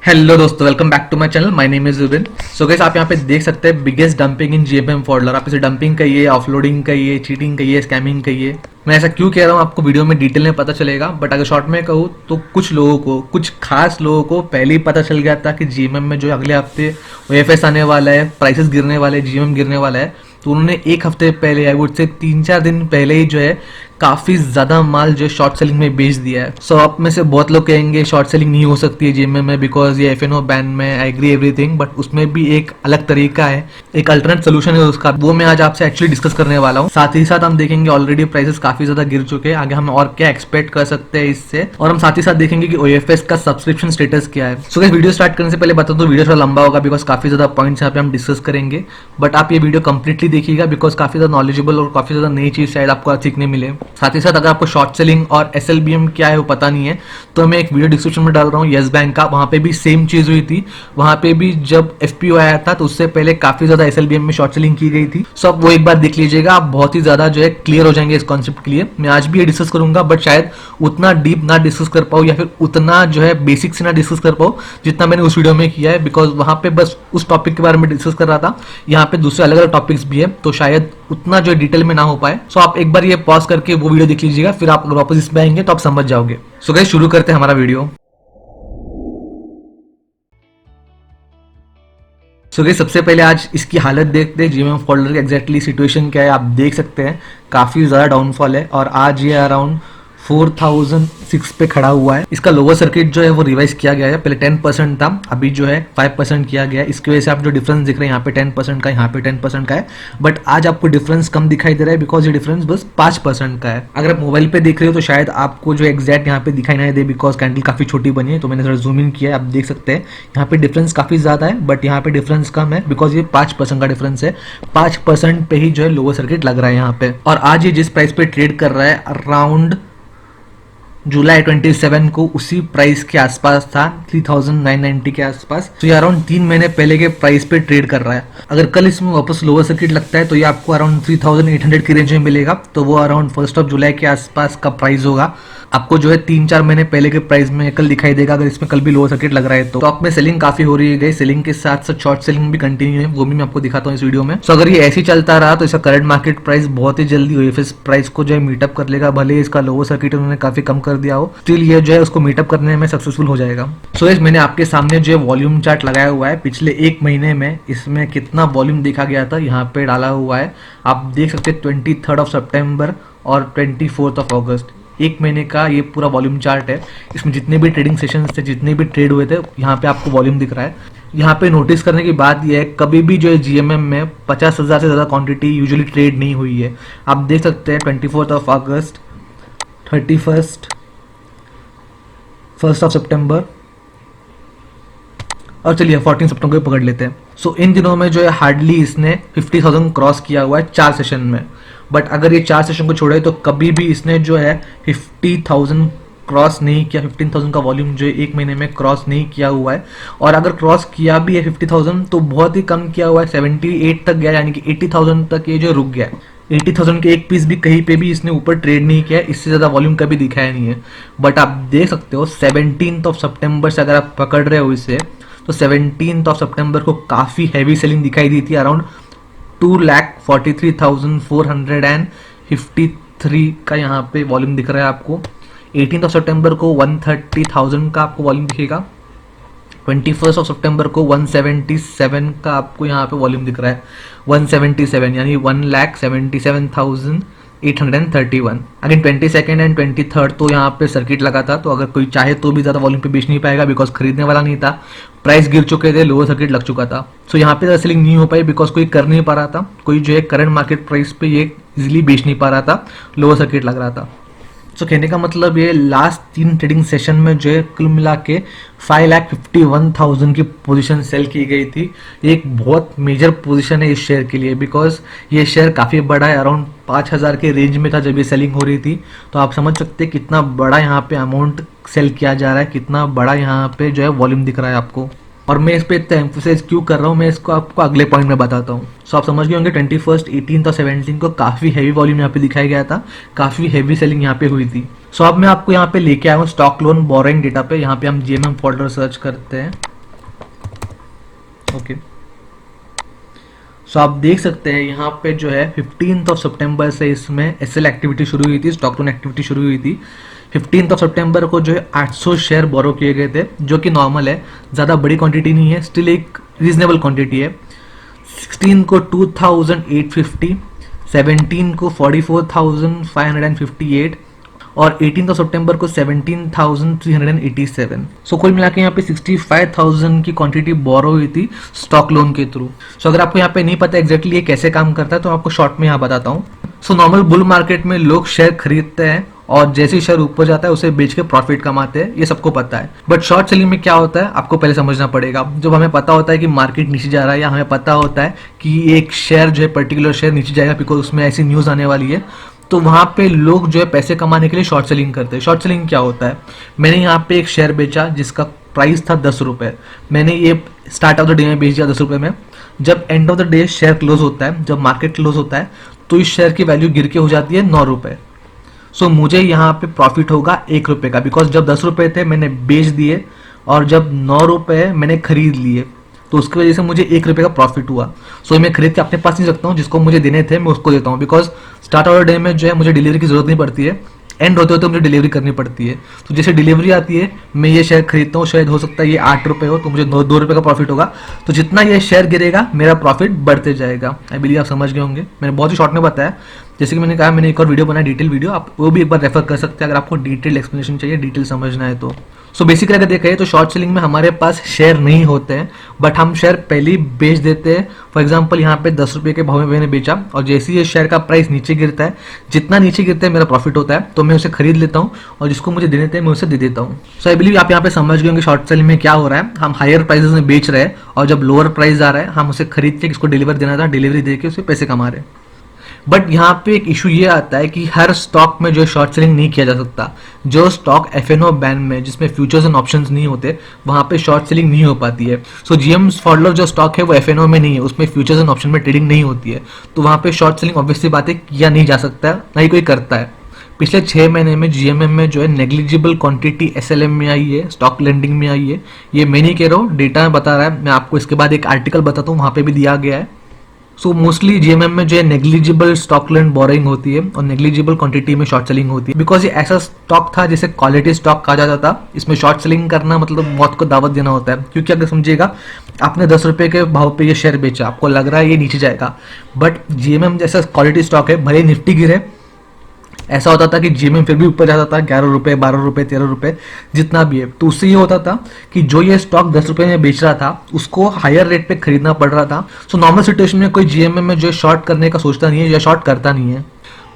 Hello दोस्तों, welcome back to my channel. My name is Zubin. So guys, आप यहाँ पे देख सकते हैं biggest dumping in GMM folder. आप इसे डंपिंग कहिए, ऑफलोडिंग कहिए, चीटिंग कहिए, स्कैमिंग कहिए। मैं ऐसा क्यों कह रहा हूँ आपको वीडियो में डिटेल में पता चलेगा, बट अगर शॉर्ट में कहूँ तो कुछ लोगों को, कुछ खास लोगों को पहले ही पता चल गया था कि जीएमएम में जो अगले हफ्ते ओएफएस आने वाला है, प्राइसेस गिरने वाले, जीएमएम गिरने वाला है। तो उन्होंने एक हफ्ते पहले, आई वुड से 3-4 दिन पहले ही जो है काफी ज्यादा माल जो शॉर्ट सेलिंग में बेच दिया है। सो आप में से बहुत लोग कहेंगे शॉर्ट सेलिंग नहीं हो सकती है जीएमएम में बिकॉज ये एफएनओ बैन में, आई एग्री एवरीथिंग, बट उसमें भी एक अलग तरीका है, एक अल्टरनेट सोल्यूशन है उसका। वो मैं आज आपसे एक्चुअली डिस्कस करने वाला हूँ। साथ ही साथ हम देखेंगे ऑलरेडी प्राइसेस काफी ज्यादा गिर चुके हैं, आगे हम और क्या एक्सपेक्ट कर सकते हैं इससे, और हम साथ ही साथ देखेंगे कि ओएफएस का सब्सक्रिप्शन स्टेटस क्या है। सो गाइस, वीडियो स्टार्ट करने से पहले बता दूं वीडियो थोड़ा लंबा होगा बिकॉज काफी ज्यादा पॉइंट्स यहाँ पे हम डिस्कस करेंगे, बट आप ये वीडियो कंप्लीटली देखिएगा बिकॉज काफी ज्यादा नॉलेजेबल और काफी ज्यादा नई चीज शायद आपको आज सीखने मिले। साथ ही साथ अगर आपको शॉर्ट सेलिंग और एसएलबीएम क्या है वो पता नहीं है तो मैं एक वीडियो डिस्क्रिप्शन में डाल रहा हूँ यस बैंक का, वहां पे भी सेम चीज हुई थी। वहां पे भी जब एफपीओ आया था तो उससे पहले काफी ज्यादा एसएलबीएम में शॉर्ट सेलिंग की गई थी। सो आप वो एक बार देख लीजिएगा, आप बहुत ही ज्यादा जो है क्लियर हो जाएंगे इस कॉन्सेप्ट के लिए। मैं आज भी ये डिस्कस करूंगा बट शायद उतना डीप ना डिस्कस कर पाऊँ या फिर उतना जो है बेसिक से ना डिस्कस कर पाऊँ जितना मैंने उस वीडियो में किया है, बिकॉज वहां पे बस उस टॉपिक के बारे में डिस्कस कर रहा था। यहाँ पे दूसरे अलग अलग टॉपिक्स भी है तो शायद उतना जो डिटेल में ना हो पाए। सो आप एक बार ये पॉज करके वो वीडियो देख लीजिएगा, फिर आप अगर वापस इसमें आएंगे तो आप समझ जाओगे। सो गाइस, शुरू करते हैं हमारा वीडियो। सो गाइस, सबसे पहले आज इसकी हालत देखते हैं जीएमएम फोल्डर की एग्जैक्टली सिचुएशन क्या है। आप देख सकते हैं काफी ज्यादा डाउनफॉल है और आज ये अराउंड 4006 पे खड़ा हुआ है। इसका लोअर सर्किट जो है वो रिवाइज किया गया है, पहले 10% था, अभी जो है 5% किया गया है। इसकी वजह से आप जो डिफरेंस दिख रहे हैं यहाँ पे 10% का, यहाँ पे 10% का है, बट आज आपको डिफरेंस कम दिखाई दे रहा है बिकॉज ये डिफरेंस बस 5% का है। अगर आप मोबाइल पे देख रहे हो तो शायद आपको जो एग्जैक्ट यहाँ पे दिखाई नहीं दे बिकॉज कैंडल काफी छोटी बनी है, तो मैंने थोड़ा जूम इन किया है। आप देख सकते हैं यहाँ पे डिफरेंस काफी ज्यादा है बट यहाँ पे डिफरेंस कम है बिकॉज ये 5% का डिफरेंस है। 5% पे ही जो है लोअर सर्किट लग रहा है यहाँ पे। और आज ये जिस प्राइस पे ट्रेड कर रहा है अराउंड जुलाई 27 को उसी प्राइस के आसपास था, 3990 के आसपास। तो ये अराउंड 3 महीने पहले के प्राइस पे ट्रेड कर रहा है। अगर कल इसमें वापस लोअर सर्किट लगता है तो ये आपको अराउंड 3800 की रेंज में मिलेगा, तो वो अराउंड 1 जुलाई के आसपास का प्राइस होगा। आपको जो है 3-4 महीने पहले के प्राइस में कल दिखाई देगा अगर इसमें कल भी लोअर सर्किट लग रहा है तो। स्टॉक में सेलिंग काफी हो रही है, सेलिंग के साथ साथ शॉर्ट सेलिंग भी कंटिन्यू है, वो भी मैं आपको दिखाता हूँ इस वीडियो में। सो अगर ये ऐसे ही चलता रहा तो इसका करंट मार्केट प्राइस बहुत ही जल्दी ओएफएस प्राइस को जो है मीटअप कर लेगा। भले इसका लोअर सर्किट उन्होंने काफी कम कर दिया हो, स्टिल ये जो है उसको मीटअप करने में सक्सेसफुल हो जाएगा। सो गाइस, मैंने आपके सामने जो है वॉल्यूम चार्ट लगाया हुआ है, पिछले एक महीने में इसमें कितना वॉल्यूम देखा गया था यहाँ पे डाला हुआ है। आप देख सकते हैं 23 सितंबर और 24 अगस्त, एक महीने का ये पूरा वॉल्यूम चार्ट है। इसमें जितने भी ट्रेडिंग सेशंस थे, जितने भी ट्रेड हुए थे, यहाँ पे आपको वॉल्यूम दिख रहा है। यहाँ पे नोटिस करने की बात यह है कभी भी जो है जीएमएम में 50,000 से ज़्यादा क्वांटिटी यूजुअली ट्रेड नहीं हुई है। आप देख सकते हैं 24 अगस्त, 1 सितंबर और चलिए 14 सितंबर को पकड़ लेते हैं। सो इन दिनों में जो है हार्डली इसने 50,000 क्रॉस किया हुआ है 4 सेशन में, बट अगर ये 4 सेशन को छोड़े तो कभी भी इसने जो है 50,000 क्रॉस नहीं किया। 15,000 का वॉल्यूम जो है एक महीने में क्रॉस नहीं किया हुआ है, और अगर क्रॉस किया भी है 50,000 तो बहुत ही कम किया हुआ है, 78 तक गया, यानी कि 80,000 तक ये जो रुक गया है। 80,000 के एक पीस भी कहीं पे भी इसने ऊपर ट्रेड नहीं किया है, इससे ज़्यादा वॉल्यूम कभी दिखाया नहीं है। बट आप देख सकते हो 17 सितंबर से अगर आप पकड़ रहे हो इसे तो 17 सितंबर को काफ़ी हैवी सेलिंग दिखाई दी थी, अराउंड 2,43,453 का यहाँ पे वॉल्यूम दिख रहा है आपको। 18 सितंबर को 130,000 का आपको वॉल्यूम दिखेगा। 21 सितंबर को 177 का आपको यहाँ पे वॉल्यूम दिख रहा है, 177 यानी 1,77,831। अगेन 22 एंड 23 तो यहाँ पे सर्किट लगा था, तो अगर कोई चाहे तो भी ज़्यादा वॉल्यूम पे बेच नहीं पाएगा बिकॉज खरीदने वाला नहीं था, प्राइस गिर चुके थे, लोअर सर्किट लग चुका था। सो यहाँ पे ज़्यादा सेलिंग नहीं हो पाई बिकॉज कोई कर नहीं पा रहा था, कोई जो है करंट मार्केट प्राइस पे ये इजिली बेच नहीं पा रहा था, लोअर सर्किट लग रहा था। सो कहने का मतलब ये लास्ट 3 ट्रेडिंग सेशन में जो है कुल मिला के 5,51,000 की पोजीशन सेल की गई थी। ये एक बहुत मेजर पोजीशन है इस शेयर के लिए बिकॉज ये शेयर काफ़ी बड़ा है, अराउंड 5,000 के रेंज में था जब ये सेलिंग हो रही थी। तो आप समझ सकते हैं कितना बड़ा यहाँ पे अमाउंट सेल किया जा रहा है, कितना बड़ा यहाँ पे जो है वॉल्यूम दिख रहा है आपको। और मैं इस पर इतना एम्फोसाइज क्यों कर रहा हूँ मैं इसको आपको अगले पॉइंट में बताता हूँ। सो आप समझ गए होंगे 21, 18 और 17 को काफ़ी हैवी वॉल्यूम यहाँ पे दिखाया गया था, काफ़ी हैवी सेलिंग यहाँ पे हुई थी। सो अब मैं आपको यहाँ पे लेके आया हूँ स्टॉक लोन बोरोइंग डेटा पे। यहाँ पे हम जीएमएम फोल्डर सर्च करते हैं ओके, सो आप देख सकते हैं यहाँ पे जो है 15 सितंबर से इसमें एसएल एक्टिविटी शुरू हुई थी, स्टॉक लोन एक्टिविटी शुरू हुई थी। 15 सितंबर को जो है 800 शेयर बोरो किए गए थे, जो कि नॉर्मल है, ज़्यादा बड़ी क्वांटिटी नहीं है, स्टिल एक रीजनेबल क्वांटिटी है। 16 को 2850, 17 को 44,558 और 18 सितंबर को 17,387। सो कुल मिला के यहाँ पे 65,000 की क्वांटिटी बोरो हुई थी स्टॉक लोन के थ्रू। सो अगर आपको यहाँ पे नहीं पता एग्जैक्टली ये कैसे काम करता है तो आपको शॉर्ट में यहाँ बताता हूँ। सो नॉर्मल बुल मार्केट में लोग शेयर खरीदते हैं और जैसे ही शेयर ऊपर जाता है उसे बेच के प्रॉफिट कमाते हैं, ये सबको पता है। बट शॉर्ट सेलिंग में क्या होता है आपको पहले समझना पड़ेगा। जब हमें पता होता है कि मार्केट नीचे जा रहा है या हमें पता होता है कि एक शेयर जो है पर्टिकुलर शेयर नीचे जाएगा बिकॉज उसमें ऐसी न्यूज़ आने वाली है, तो वहाँ पे लोग जो है पैसे कमाने के लिए शॉर्ट सेलिंग करते हैं। शॉर्ट सेलिंग क्या होता है, मैंने यहाँ पे एक शेयर बेचा जिसका प्राइस था 10 रुपये, मैंने ये स्टार्ट ऑफ द डे में बेच दिया 10 रुपये में। जब end of the day share close होता है, जब मार्केट क्लोज होता है, तो इस शेयर की वैल्यू गिर के हो जाती है 9 रुपये। सो मुझे यहाँ पे प्रॉफिट होगा 1 रुपये का, बिकॉज जब 10 रुपये थे मैंने बेच दिए और जब 9 रुपये मैंने खरीद लिए, तो उसकी वजह से मुझे 1 रुपये का प्रॉफिट हुआ। सो मैं खरीद के अपने पास नहीं रखता हूँ, जिसको मुझे देने थे मैं उसको देता हूँ, because start of the day में जो है मुझे डिलीवरी की जरूरत नहीं पड़ती है, एंड होते होते मुझे डिलीवरी करनी पड़ती है। तो जैसे डिलीवरी आती है मैं ये शेयर खरीदता हूँ, शायद हो सकता है ये 8 रुपये हो तो मुझे 2 रुपये का प्रॉफिट होगा। तो जितना ये शेयर गिरेगा मेरा प्रॉफिट बढ़ते जाएगा। आई बिलीव आप समझ गए होंगे, मैंने बहुत ही शॉर्ट में बताया। जैसे कि मैंने कहा मैंने एक और वीडियो बनाया डिटेल वीडियो, आप वो भी एक बार रेफर कर सकते हैं अगर आपको डिटेल एक्सप्लेनेशन चाहिए, डिटेल समझना है तो। सो बेसिकली अगर देखा तो शॉर्ट सेलिंग में हमारे पास शेयर नहीं होते हैं, बट हम शेयर पहले ही बेच देते हैं। फॉर एग्जांपल यहाँ पे 10 रुपये के भाव में मैंने बेचा और जैसे ही ये शेयर का प्राइस नीचे गिरता है, जितना नीचे गिरता है मेरा प्रॉफिट होता है, तो मैं उसे खरीद लेता हूँ और जिसको मुझे देने थे मैं उसे दे देता हूँ। सो आई बिलीव आप यहाँ पे समझ गए होंगे शॉर्ट सेलिंग में क्या हो रहा है। हम हायर प्राइसेस में बेच रहे हैं और जब लोअर प्राइस आ रहा है हम उसे खरीद के किसको डिलीवर देना था, डिलीवरी दे के उसे पैसे कमा रहे हैं। बट यहाँ पे एक इशू ये आता है कि हर स्टॉक में जो शॉर्ट सेलिंग नहीं किया जा सकता। जो स्टॉक एफएनओ बैन में जिसमें फ्यूचर्स एंड ऑप्शंस नहीं होते वहाँ पे शॉर्ट सेलिंग नहीं हो पाती है। सो जीएम फॉडलर जो स्टॉक है वो एफएनओ में नहीं है, उसमें फ्यूचर्स एंड ऑप्शन में ट्रेडिंग नहीं होती है, तो वहाँ पे शॉर्ट सेलिंग ऑब्वियसली बातें किया नहीं जा सकता, ना ही कोई करता है। पिछले 6 महीने में जीएमएम में जो है नेग्लिजिबल क्वांटिटी एसएलएम में आई है, स्टॉक लेंडिंग में आई है। ये मैं नहीं कह रहा हूँ, डेटा में बता रहा है, मैं आपको इसके बाद एक आर्टिकल बताता हूँ वहाँ पे भी दिया गया है। सो मोस्टली जीएमएम में जो है नेग्लिजिबल स्टॉक लेंड बोरिंग होती है और नेग्लिजिबल क्वांटिटी में शॉर्ट सेलिंग होती है, बिकॉज ये ऐसा स्टॉक था जिसे क्वालिटी स्टॉक कहा जाता था। इसमें शॉर्ट सेलिंग करना मतलब मौत को दावत देना होता है, क्योंकि अगर समझिएगा आपने 10 रुपये के भाव पे ये शेयर बेचा, आपको लग रहा है ये नीचे जाएगा, बट जीएमएम जैसा क्वालिटी स्टॉक है, भले निफ्टी गिरे, ऐसा होता था कि जीएमएम फिर भी ऊपर जाता था 11 रुपये, 12 रुपये, 13 रुपये, जितना भी है। तो उससे ये होता था कि जो ये स्टॉक 10 रुपये में बेच रहा था उसको हायर रेट पे खरीदना पड़ रहा था। सो नॉर्मल सिचुएशन में कोई जीएमएम में जो शॉर्ट करने का सोचता नहीं है या शॉर्ट करता नहीं है।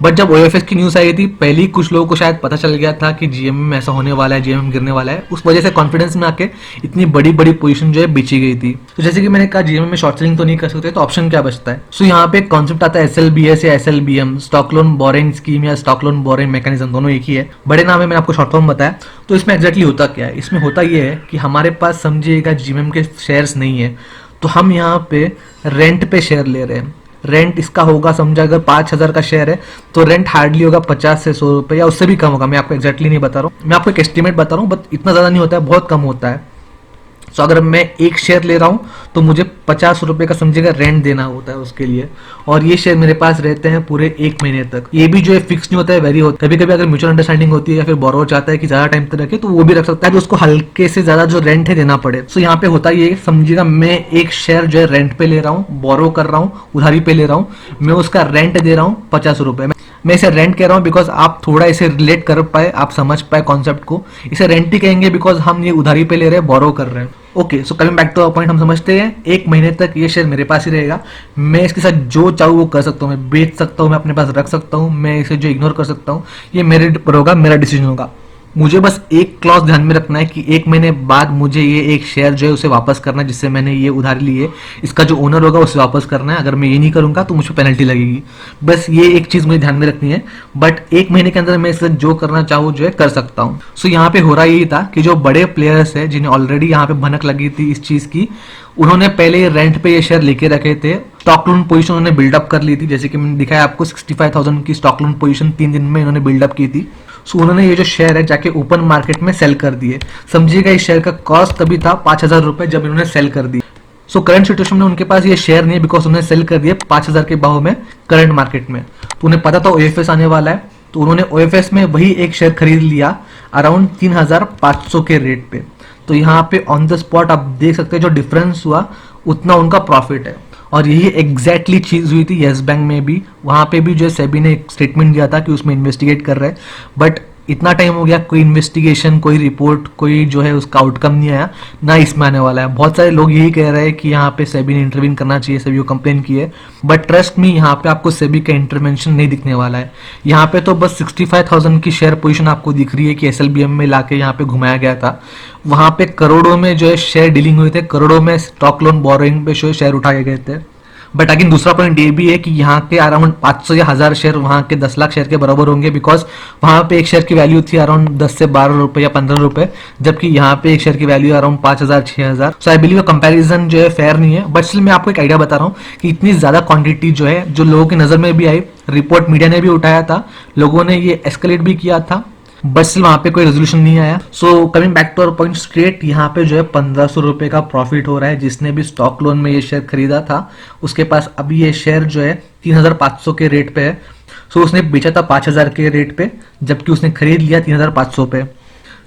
बट जब ओएफएस की न्यूज़ आई थी, पहले ही कुछ लोगों को शायद पता चल गया था कि जीएमएम में ऐसा होने वाला है, जीएमएम गिरने वाला है, उस वजह से कॉन्फिडेंस में आके इतनी बड़ी बड़ी पोजीशन जो है बेची गई थी। तो जैसे कि मैंने कहा जीएमएम में शॉर्ट सेलिंग तो नहीं कर सकते, तो ऑप्शन क्या बचता है। सो यहाँ पे एक कॉन्सेप्ट आता है एसएलबीएस या SLBM, stock loan boring scheme या स्टॉक लोन बोरिंग मैकेनिज्म, दोनों एक ही है, बड़े नाम है, मैंने आपको शॉर्ट फॉर्म बताया। तो इसमें एक्जैक्टली होता क्या है, इसमें होता ये है कि हमारे पास समझिएगा जीएमएम के शेयर्स नहीं है, तो हम यहाँ पे रेंट पे शेयर ले रहे हैं। रेंट इसका होगा, समझा अगर 5,000 का शेयर है तो रेंट हार्डली होगा 50 से 100 रुपये या उससे भी कम होगा। मैं आपको एक्जैक्टली नहीं बता रहा हूँ, मैं आपको एक एस्टिमेट बता रहा हूँ, बट इतना ज़्यादा नहीं होता है, बहुत कम होता है। सो अगर मैं एक शेयर ले रहा हूँ तो मुझे 50 रुपये का समझिएगा रेंट देना होता है उसके लिए, और ये शेयर मेरे पास रहते हैं पूरे 1 महीने तक। ये भी जो है फिक्स नहीं होता है, वेरी होता है। कभी कभी अगर म्यूचुअल अंडरस्टैंडिंग होती है या फिर बोरोवर चाहता है कि ज़्यादा टाइम तक रखे तो वो भी रख सकता है, तो उसको हल्के से ज़्यादा जो रेंट है देना पड़े। सो यहाँ पे होता ये समझिएगा, मैं एक शेयर जो है रेंट पे ले रहा हूँ, बोरो कर रहा हूँ, उधारी पे ले रहा हूँ, मैं उसका रेंट दे रहा हूँ 50 रुपये। मैं इसे रेंट कह रहा हूँ बिकॉज आप थोड़ा इसे रिलेट कर पाए, आप समझ पाए कॉन्सेप्ट को। इसे रेंट ही कहेंगे बिकॉज हम ये उधारी पे ले रहे हैं, बोरो कर रहे हैं। Okay, so coming back to the point, हम समझते हैं 1 महीने तक ये शेयर मेरे पास ही रहेगा। मैं इसके साथ जो चाहूँ वो कर सकता हूँ, मैं बेच सकता हूँ, मैं अपने पास रख सकता हूँ, मैं इसे जो इग्नोर कर सकता हूँ, ये मेरे ऊपर होगा, मेरा डिसीजन होगा। मुझे बस एक क्लॉज ध्यान में रखना है कि 1 महीने बाद मुझे ये एक शेयर जो है उसे वापस करना है, जिससे मैंने ये उधारी ली है, इसका जो ओनर होगा उसे वापस करना है। अगर मैं ये नहीं करूंगा तो मुझे पेनल्टी लगेगी। बस ये एक चीज़ मुझे ध्यान में रखनी है, बट 1 महीने के अंदर मैं इससे जो करना चाहूँ जो है कर सकता हूँ। सो यहाँ पे हो रहा यही था कि जो बड़े प्लेयर्स है जिन्हें ऑलरेडी यहाँ पे भनक लगी थी इस चीज़ की, उन्होंने पहले रेंट पे ये शेयर लेके रखे थे, स्टॉक लोन पोजीशन उन्होंने बिल्डअप कर ली थी। जैसे कि मैंने दिखाया आपको 65,000 की स्टॉक लोन पोजीशन 3 दिन में इन्होंने बिल्डअप की थी। सो उन्होंने ये जो शेयर है जाके ओपन मार्केट में सेल कर दिए। समझिएगा इस शेयर का कॉस्ट तभी था 5,000 रुपये जब इन्होंने सेल कर दी। सो करंट सिचुएशन में उनके पास ये शेयर नहीं है बिकॉज उन्हें सेल कर दिया 5,000 के भाव में करंट मार्केट में। तो उन्हें पता था ओएफएस आने वाला है, तो उन्होंने ओएफएस में वही एक शेयर खरीद लिया अराउंड 3,500 के रेट पे। तो यहाँ पे ऑन द स्पॉट आप देख सकते हैं जो डिफरेंस हुआ उतना उनका प्रॉफिट है। और यही एग्जैक्टली चीज हुई थी येस बैंक में भी। वहां पे भी जो सेबी ने एक स्टेटमेंट दिया था कि उसमें इन्वेस्टिगेट कर रहे हैं, बट इतना टाइम हो गया, कोई इन्वेस्टिगेशन, कोई रिपोर्ट, कोई जो है उसका आउटकम नहीं आया, ना इसमें आने वाला है। बहुत सारे लोग यही कह रहे हैं कि यहाँ पे सेबी ने इंटरवीन करना चाहिए, सेबी को कंप्लेन की है, बट ट्रस्ट मी यहाँ पे आपको सेबी का इंटरवेंशन नहीं दिखने वाला है। यहाँ पे तो बस 65,000 की शेयर पोजीशन आपको दिख रही है कि एसएलबीएम में लाके यहाँ पे घुमाया गया था। वहां पे करोड़ों में जो है शेयर डीलिंग हुए थे, करोड़ों में स्टॉक लोन बोरोइंग पे शेयर उठाए गए थे। बट अगेन दूसरा पॉइंट ये भी है कि यहाँ के अराउंड 500 या 1000 शेयर वहाँ के 10 लाख शेयर के बराबर होंगे, बिकॉज वहाँ पे एक शेयर की वैल्यू थी अराउंड 10 से 12 रुपए या 15 रुपए, जबकि यहाँ पे एक शेयर की value around 5,000 6,000। So I believe comparison जो है फेयर नहीं है। बट स्टिल मैं आपको एक आइडिया बता रहा हूँ कि इतनी ज्यादा क्वांटिटी जो है, जो लोगों की नजर में भी आई, रिपोर्ट मीडिया ने भी उठाया था, लोगों ने ये एस्केलेट भी किया था, बट स्टिल वहां पे कोई रेजोल्यूशन नहीं आया। So coming back to our point straight, यहाँ पे जो है 1,500 रुपए का प्रॉफिट हो रहा है। जिसने भी स्टॉक लोन में ये शेयर खरीदा था उसके पास अभी ये शेयर जो है 3,500 के रेट पे है। सो उसने बेचा था 5,000 के रेट पे, जबकि उसने खरीद लिया 3,500 पे।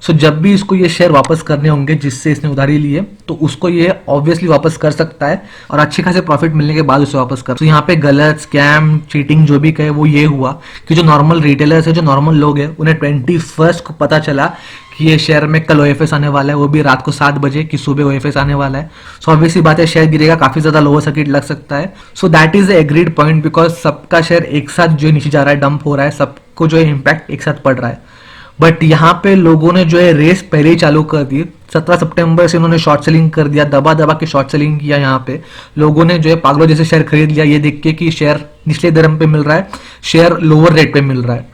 सो जब भी इसको ये शेयर वापस करने होंगे जिससे इसने उधारी ली है, तो उसको ये ऑब्वियसली वापस कर सकता है और अच्छे खासे प्रॉफिट मिलने के बाद उसे वापस कर। तो यहाँ पे गलत, स्कैम, चीटिंग जो भी कहे वो ये हुआ कि जो नॉर्मल रिटेलर्स है, जो नॉर्मल लोग हैं, उन्हें 21 को पता चला कि ये शेयर में कल ओएफएस आने वाला है, वो भी रात को 7 बजे कि सुबह ओएफएस आने वाला है। सो ऑब्वियसली बात है शेयर गिरेगा, काफी ज्यादा लोअर सर्किट लग सकता है। So that is agreed point, because सबका शेयर एक साथ जो नीचे जा रहा है, डंप हो रहा है, सबको जो है इम्पैक्ट एक साथ पड़ रहा है। बट यहाँ पे लोगों ने जो है रेस पहले ही चालू कर दी। 17 सितंबर से उन्होंने शॉर्ट सेलिंग कर दिया, दबा दबा के शॉर्ट सेलिंग किया। यहाँ पे लोगों ने जो है पागलों जैसे शेयर खरीद लिया, ये देख के कि शेयर निचले दरम पे मिल रहा है, शेयर लोअर रेट पे मिल रहा है,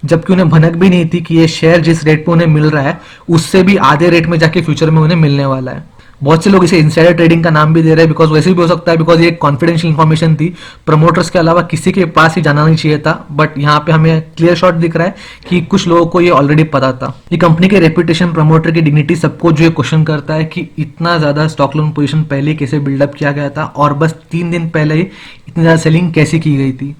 जबकि उन्हें भनक भी नहीं थी कि ये शेयर जिस रेट पे उन्हें मिल रहा है उससे भी आधे रेट में जाके फ्यूचर में उन्हें मिलने वाला है। बहुत से लोग इसे इनसाइडर ट्रेडिंग का नाम भी दे रहे हैं, बिकॉज वैसे भी हो सकता है, बिकॉज ये कॉन्फिडेंशियल इन्फॉर्मेशन थी, प्रमोटर्स के अलावा किसी के पास ही जाना नहीं चाहिए था। बट यहाँ पे हमें क्लियर शॉट दिख रहा है कि कुछ लोगों को ये ऑलरेडी पता था। ये कंपनी के रेपुटेशन, प्रमोटर की डिग्निटी, सबको जो है क्वेश्चन करता है कि इतना ज्यादा स्टॉक लोन पोजीशन पहले कैसे बिल्डअप किया गया था और बस 3 दिन पहले ही इतनी ज्यादा सेलिंग कैसे की गई थी।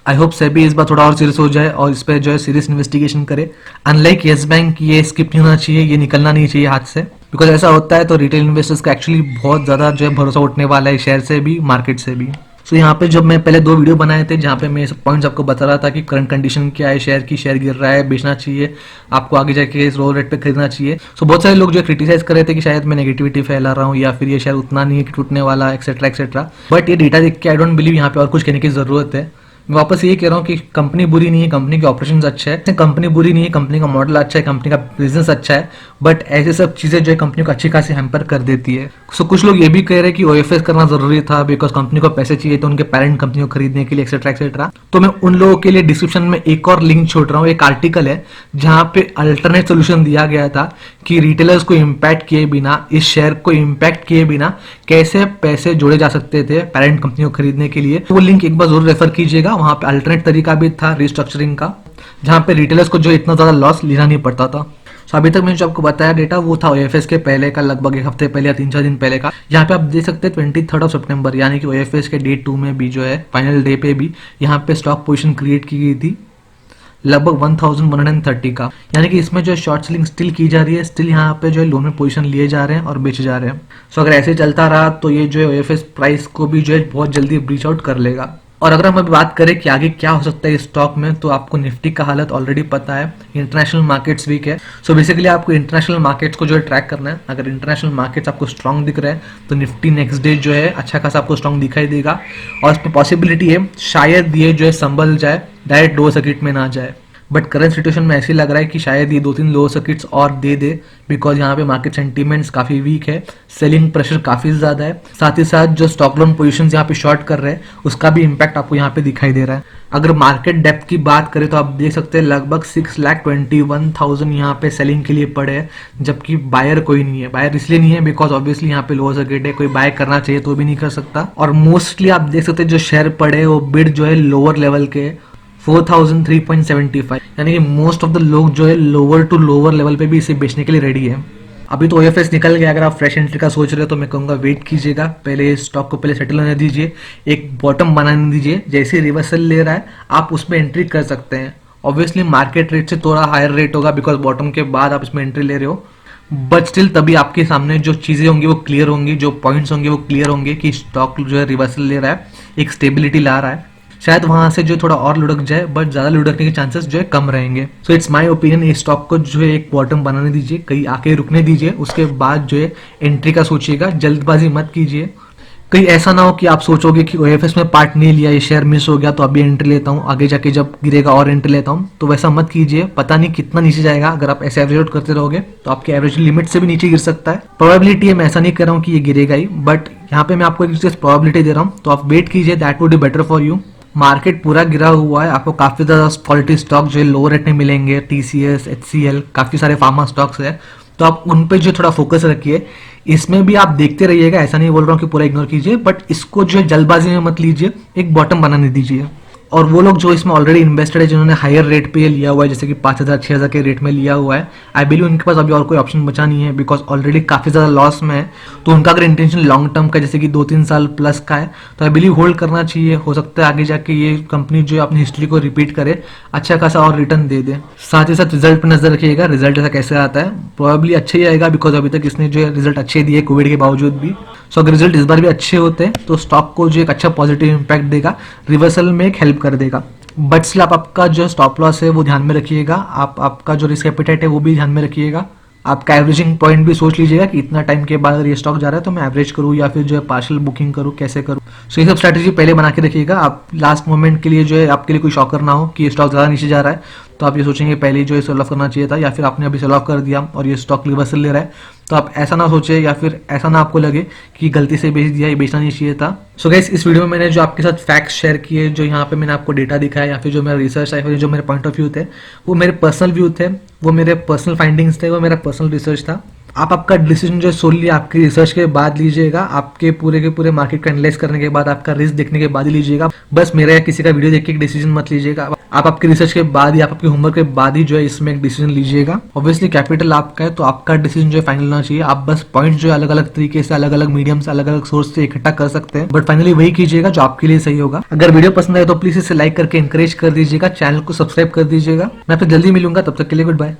आई होप सेबी इस बार थोड़ा और सीरियस हो जाए और इस पर जो है सीरियस इन्वेस्टिगेशन करे। अनलाइक येस बैंक, ये स्किप नहीं होना चाहिए, ये निकलना नहीं चाहिए हाथ से, बिकॉज ऐसा होता है तो रिटेल इन्वेस्टर्स का एक्चुअली बहुत ज्यादा जो है भरोसा उठने वाला है, शेयर से भी, मार्केट से भी। सो यहाँ पे जब मैं पहले 2 वीडियो बनाए थे जहाँ पे मैं पॉइंट्स आपको बता रहा था कि करंट कंडीशन क्या है शेयर की, शेयर गिर रहा है, बेचना चाहिए, आपको आगे जाके इस लो रेट पे खरीदना चाहिए। सो बहुत सारे लोग जो क्रिटिसाइज कर रहे थे कि शायद मैं नेगेटिविटी फैला रहा हूँ या फिर ये शेयर उतना नहीं है कि टूटने वाला, एक्सेट्रा एक्सेट्रा। बट ये डेटा देख के आई डोंट बिलीव यहाँ पे और कुछ कहने की जरूरत है। मैं वापस ये कह रहा हूँ कि कंपनी बुरी नहीं है, कंपनी के ऑपरेशन अच्छा है, कंपनी बुरी नहीं है, कंपनी का मॉडल अच्छा है, कंपनी का बिजनेस अच्छा है, बट ऐसे सब चीजें जो है कंपनी को अच्छी खासी हैम्पर कर देती है। सो कुछ लोग ये भी कह रहे हैं कि ओएफएस करना जरूरी था बिकॉज कंपनी को पैसे चाहिए तो उनके पेरेंट कंपनी को खरीदने के लिए, एक्सेट्रा एक्सेट्रा। तो मैं उन लोगों के लिए डिस्क्रिप्शन में एक और लिंक छोड़ रहा हूँ, एक आर्टिकल है जहां पे अल्टरनेट सोल्यूशन दिया गया था कि रिटेलर्स को इम्पैक्ट किए बिना, इस शेयर को इम्पैक्ट किए बिना कैसे पैसे जोड़े जा सकते थे पेरेंट कंपनी को खरीदने के लिए। वो लिंक एक बार जरूर रेफर कीजिएगा, वहां पे अल्टरनेट तरीका भी था रिस्ट्रक्चरिंग का, जहां पे रिटेलर्स को जो इतना ज्यादा लॉस लेना नहीं पड़ता था। सो अभी तक मैंने जो आपको बताया डेटा वो था ओएफएस के पहले का, लगभग 1 हफ्ते पहले या 3-4 दिन पहले का। यहाँ पे आप देख सकते हैं 23 सितंबर यानी कि ओएफएस के डे 2 में भी जो है फाइनल डे पे भी यहाँ पे स्टॉक पोजीशन क्रिएट की गई थी लगभग 1130 का, यानी कि इसमें जो शॉर्ट सेलिंग स्टिल की जा रही है, स्टिल यहाँ पे जो है लोन में पोजीशन लिए जा रहे हैं और बेचे जा रहे हैं। सो अगर ऐसे चलता रहा तो ये जो है ओएफएस प्राइस को भी जो है बहुत जल्दी ब्रीच आउट कर लेगा। और अगर हम अभी बात करें कि आगे क्या हो सकता है इस स्टॉक में, तो आपको निफ्टी का हालत ऑलरेडी पता है, इंटरनेशनल मार्केट्स वीक है। सो बेसिकली आपको इंटरनेशनल मार्केट्स को जो है ट्रैक करना है। अगर इंटरनेशनल मार्केट्स आपको स्ट्रांग दिख रहा है तो निफ्टी नेक्स्ट डे जो है अच्छा खासा आपको स्ट्रांग दिखाई देगा और इस पर पॉसिबिलिटी है शायद ये जो है संभल जाए, डायरेक्ट लोअर सर्किट में ना जाए। बट करंट सिचुएशन में ऐसे लग रहा है कि शायद ये 2-3 लोअर सर्किट्स और दे दे, बिकॉज यहाँ पे मार्केट सेंटीमेंट्स काफी वीक है, सेलिंग प्रेशर काफी ज्यादा है, साथ ही साथ जो स्टॉक लोन पोजीशंस यहाँ पे शॉर्ट कर रहे हैं उसका भी इम्पैक्ट आपको यहाँ पे दिखाई दे रहा है। अगर मार्केट डेप्थ की बात करें तो आप देख सकते हैं लगभग 6,21,000 यहाँ पे सेलिंग के लिए पड़े हैं, जबकि बायर कोई नहीं है। बायर इसलिए नहीं है बिकॉज ऑब्वियसली यहाँ पे लोअर सर्किट है, कोई बाय करना चाहिए तो भी नहीं कर सकता। और मोस्टली आप देख सकते हैं जो शेयर पड़े वो बिड जो है लोअर लेवल के 4,003.75, यानी कि मोस्ट ऑफ द लोग जो है लोअर टू लोअर लेवल पे भी इसे बेचने के लिए रेडी है। अभी तो OFS निकल गया, अगर आप फ्रेश एंट्री का सोच रहे हो तो मैं कहूँगा वेट कीजिएगा, पहले स्टॉक को पहले सेटल होने दीजिए, एक बॉटम बनाने दीजिए, जैसे रिवर्सल ले रहा है आप उसमें एंट्री कर सकते हैं। ऑब्वियसली मार्केट रेट से थोड़ा हायर रेट होगा बिकॉज बॉटम के बाद आप इसमें एंट्री ले रहे हो, बट स्टिल तभी आपके सामने जो चीज़ें होंगी वो क्लियर होंगी, जो पॉइंट्स होंगे वो क्लियर होंगे कि स्टॉक जो है रिवर्सल ले रहा है, एक स्टेबिलिटी ला रहा है। शायद वहां से जो थोड़ा और लुढ़क जाए, बट ज़्यादा लुढ़कने के चांसेस जो है कम रहेंगे। सो इट्स माय ओपिनियन, इस स्टॉक को जो है एक बॉटम बनाने दीजिए, कहीं आके रुकने दीजिए, उसके बाद जो है एंट्री का सोचिएगा, जल्दबाजी मत कीजिए। कहीं ऐसा ना हो कि आप सोचोगे कि OFS में पार्ट नहीं लिया, ये शेयर मिस हो गया तो अभी एंट्री लेता हूँ, आगे जाके जब गिरेगा और एंट्री लेता हूँ, तो वैसा मत कीजिए। पता नहीं कितना नीचे जाएगा, अगर आप ऐसे एवरेज आउट करते रहोगे तो आपके एवरेज लिमिट से भी नीचे गिर सकता है। प्रोबेबिलिटी है, मैं ऐसा नहीं कर रहा हूँ कि ये गिरेगा ही, बट यहाँ पे मैं आपको एक चीज प्रोबेबिलिटी दे रहा हूँ, तो आप वेट कीजिए, that would be better for you. Market पूरा गिरा हुआ है, आपको काफी ज्यादा क्वालिटी स्टॉक जो है लो रेट में मिलेंगे, TCS, HCL, काफी सारे फार्मा स्टॉक्स है, तो आप उन पे जो थोड़ा फोकस रखिए। इसमें भी आप देखते रहिएगा, ऐसा नहीं बोल रहा हूँ कि पूरा इग्नोर कीजिए, बट इसको जो है जल्दबाजी में मत लीजिए, एक बॉटम बनाने दीजिए। और वो लोग जो इसमें ऑलरेडी इन्वेस्टेड है, जिन्होंने हायर रेट पे ये लिया हुआ है, जैसे कि 5,000 6,000 के रेट में लिया हुआ है, आई बिलीव उनके पास अभी और कोई ऑप्शन बचा नहीं है बिकॉज ऑलरेडी काफ़ी ज़्यादा लॉस में है। तो उनका अगर इंटेंशन लॉन्ग टर्म का जैसे कि 2-3 साल प्लस का है तो आई बिलीव होल्ड करना चाहिए। हो सकता है आगे जाके ये कंपनी जो है अपनी हिस्ट्री को रिपीट करे, अच्छा खासा और रिटर्न दे दे। साथ ही साथ रिजल्ट पर नजर रखिएगा, रिजल्ट ऐसा कैसे आता है, प्रोबेबली अच्छा ही आएगा बिकॉज अभी तक इसने जो है रिजल्ट अच्छे दिए कोविड के बावजूद भी। सो अगर रिजल्ट इस बार भी अच्छे होते हैं तो स्टॉक को जो एक अच्छा पॉजिटिव इंपैक्ट देगा, रिवर्सल में एक हेल्प कर देगा। बट स्टिल आप आपका जो स्टॉप लॉस है वो ध्यान में रखिएगा, आप आपका जो रिस्क एपेटाइट है वो भी ध्यान में रखिएगा। आपका एवरेजिंग पॉइंट भी सोच लीजिएगा कि इतना टाइम के बाद अगर ये स्टॉक जा रहा है तो मैं एवरेज करूँ या फिर जो है पार्शियल बुकिंग करूँ, कैसे करूँ। सो ये सब स्ट्रैटेजी पहले बना के रखिएगा, आप लास्ट मोमेंट के लिए जो है आपके लिए कोई शॉकर ना हो कि ये स्टॉक ज़्यादा नीचे जा रहा है तो आप ये सोचेंगे पहले जो है सेल ऑफ करना चाहिए था, या फिर आपने अभी सेल ऑफ कर दिया और ये स्टॉक रिवर्सल ले रहा है, तो आप ऐसा ना सोचे या फिर ऐसा ना आपको लगे कि गलती से बेच दिया, ये बेचना नहीं चाहिए था। सो गाइस, इस वीडियो में मैंने जो आपके साथ फैक्ट्स शेयर किए, जो यहाँ पे मैंने आपको डेटा दिखाया या फिर जो मेरा रिसर्च है, फिर जो मेरे पॉइंट ऑफ व्यू थे, वो मेरे पर्सनल व्यू थे, वो मेरे पर्सनल फाइंडिंग्स थे, वो मेरा पर्सनल रिसर्च था। आप आपका डिसीजन जो सोली आपकी रिसर्च के बाद लीजिएगा, आपके पूरे के पूरे मार्केट को एनालाइज करने के बाद, आपका रिस्क देखने के बाद ही लीजिएगा। बस मेरा या किसी का वीडियो देख के एक डिसीजन मत लीजिएगा, आप आपके रिसर्च के बाद ही, आप आपके होमवर्क के बाद ही जो है इसमें एक डिसीजन लीजिएगा। ऑब्वियसली कैपिटल आपका है तो आपका डिसीजन जो है फाइनल होना चाहिए। आप बस पॉइंट जो है अलग अलग तरीके से, अलग अलग मीडियम से, अलग अलग सोर्स से इकट्ठा कर सकते हैं, बट फाइनली वही कीजिएगा जो आपके लिए सही होगा। अगर वीडियो पसंद आए तो प्लीज इसे लाइक करके इंकरेज कर दीजिएगा, चैनल को सब्सक्राइब कर दीजिएगा। मैं आपसे जल्दी मिलूंगा, तब तक के लिए गुड बाय।